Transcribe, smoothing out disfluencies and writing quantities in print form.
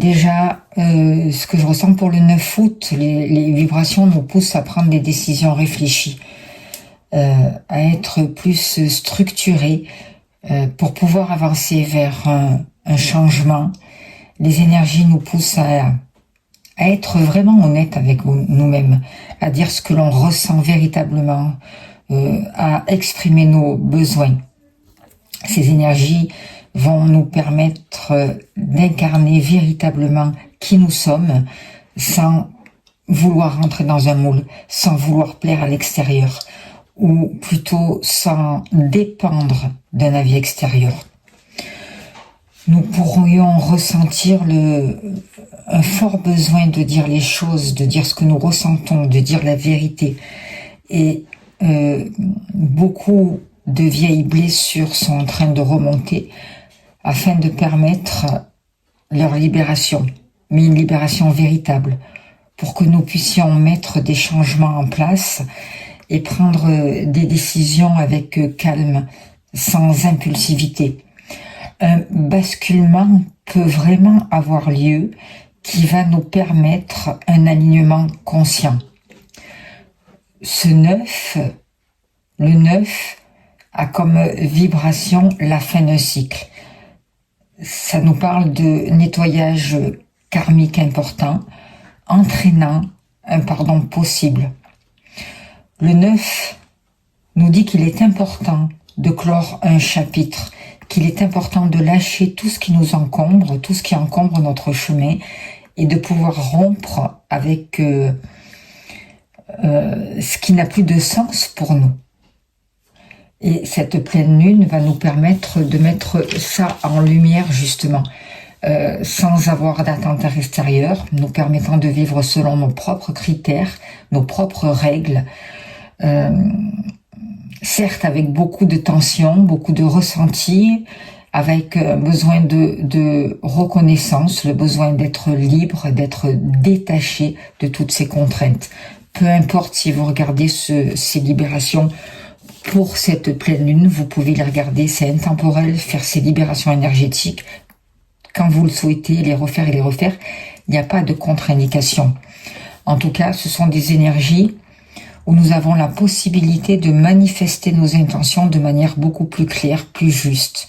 Déjà, ce que je ressens pour le 9 août, les vibrations nous poussent à prendre des décisions réfléchies, à être plus structurés pour pouvoir avancer vers un changement. Les énergies nous poussent à être vraiment honnête avec nous-mêmes, à dire ce que l'on ressent véritablement, à exprimer nos besoins. Ces énergies vont nous permettre d'incarner véritablement qui nous sommes sans vouloir rentrer dans un moule, sans vouloir plaire à l'extérieur, ou plutôt sans dépendre d'un avis extérieur. Nous pourrions ressentir un fort besoin de dire les choses, de dire ce que nous ressentons, de dire la vérité. Et beaucoup de vieilles blessures sont en train de remonter afin de permettre leur libération, mais une libération véritable, pour que nous puissions mettre des changements en place et prendre des décisions avec calme, sans impulsivité. Un basculement peut vraiment avoir lieu qui va nous permettre un alignement conscient. Le 9 a comme vibration la fin d'un cycle. Ça nous parle de nettoyage karmique important, entraînant un pardon possible. Le 9 nous dit qu'il est important de clore un chapitre, qu'il est important de lâcher tout ce qui nous encombre, tout ce qui encombre notre chemin, et de pouvoir rompre avec ce qui n'a plus de sens pour nous. Et cette pleine lune va nous permettre de mettre ça en lumière justement, sans avoir d'attente extérieure, nous permettant de vivre selon nos propres critères, nos propres règles, certes avec beaucoup de tension, beaucoup de ressenti, avec besoin de reconnaissance, le besoin d'être libre, d'être détaché de toutes ces contraintes. Peu importe si vous regardez ces libérations pour cette pleine lune, vous pouvez les regarder, c'est intemporel, faire ces libérations énergétiques, quand vous le souhaitez, les refaire, il n'y a pas de contre-indication. En tout cas, ce sont des énergies où nous avons la possibilité de manifester nos intentions de manière beaucoup plus claire, plus juste.